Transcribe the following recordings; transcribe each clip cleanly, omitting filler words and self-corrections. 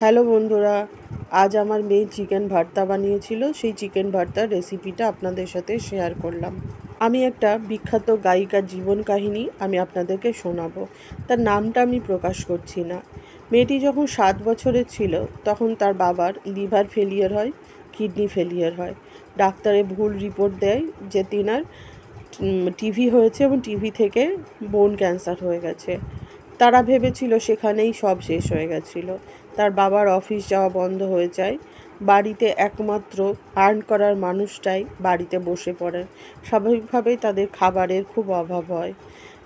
Hello বন্ধুরা, আজ আমার মেয়ে চিকেন ভর্তা বানিয়েছিল। সেই চিকেন ভর্তার রেসিপিটা আপনাদের সাথে শেয়ার করলাম। আমি একটা বিখ্যাত গায়িকার জীবন কাহিনী আমি আপনাদেরকে শোনাবো। তার নামটা আমি প্রকাশ করছি না। মেয়েটি যখন 7 বছরের ছিল তখন তার বাবার লিভার ফেলিয়ার হয়, কিডনি ফেলিয়ার হয়। ডাক্তারে ভুল রিপোর্ট দেয় যে তিনার টিভি হয়েছে এবং টিভি থেকে বোন ক্যান্সার হয়ে গেছে। তারা ভেবেছিল সেখানেই সব শেষ হয়ে গেছিল। তার বাবার অফিস যাওয়া বন্ধ হয়ে যায়। বাড়িতে একমাত্র আর্ন করার মানুষটাই বাড়িতে বসে পড়ে। স্বাভাবিকভাবেই তাদের খাবারের খুব অভাব হয়।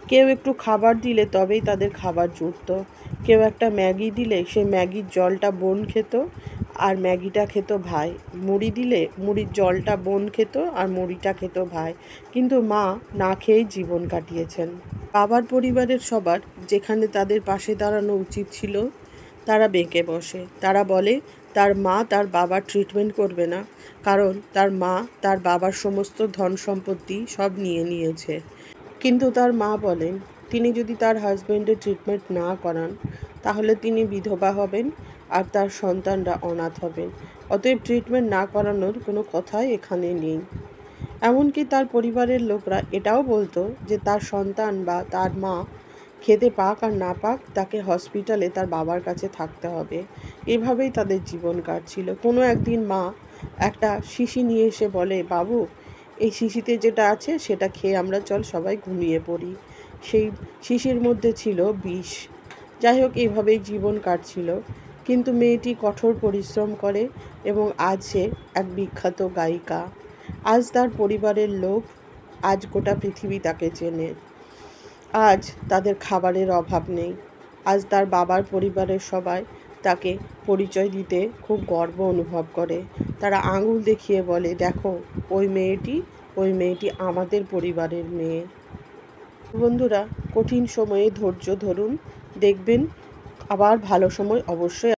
কেউ একটু খাবার দিলে তবেই তাদের খাবার জুটত। কেউ একটা ম্যাগি দিলে সেই ম্যাগির জলটা বোন খেত আর ম্যাগিটা খেত ভাই। মুড়ি দিলে মুড়ির জলটা বোন খেত আর মুড়িটা খেত ভাই। কিন্তু মা না খেয়েই জীবন কাটিয়েছেন। বাবার পরিবারের সবার যেখানে তাদের পাশে দাঁড়ানো উচিত ছিল তারা বেঁকে বসে। তারা বলে তার মা তার বাবার ট্রিটমেন্ট করবে না, কারণ তার মা তার বাবার সমস্ত ধন সম্পত্তি সব নিয়ে নিয়েছে। কিন্তু তার মা বলেন তিনি যদি তার হাজব্যান্ডের ট্রিটমেন্ট না করান তাহলে তিনি বিধবা হবেন আর তার সন্তানরা অনাথ হবেন। অতএব ট্রিটমেন্ট না করানোর কোনো কথাই এখানে নেই। এমনকি তার পরিবারের লোকরা এটাও বলতো যে তার সন্তান বা তার মা খেতে পাক আর না পাক তাকে হসপিটালে তার বাবার কাছে থাকতে হবে। এভাবেই তাদের জীবন কাটছিল। কোনো একদিন মা একটা শিশি নিয়ে এসে বলে, বাবু এই শিশিতে যেটা আছে সেটা খেয়ে আমরা চল সবাই ঘুমিয়ে পড়ি। সেই শিশির মধ্যে ছিল বিষ। যাই হোক, এইভাবেই জীবন কাটছিল। কিন্তু মেয়েটি কঠোর পরিশ্রম করে এবং আজ সে এক বিখ্যাত গায়িকা। আজ তার পরিবারের লোক, আজ গোটা পৃথিবী তাকে চেনে। আজ তাদের খাবারের অভাব নেই। আজ তার বাবার পরিবারের সবাই তাকে পরিচয় দিতে খুব গর্ব অনুভব করে। তারা আঙুল দেখিয়ে বলে, দেখো ওই মেয়েটি আমাদের পরিবারের মেয়ে। বন্ধুরা, কঠিন সময়ে ধৈর্য ধরুন, দেখবেন আবার ভালো সময় অবশ্যই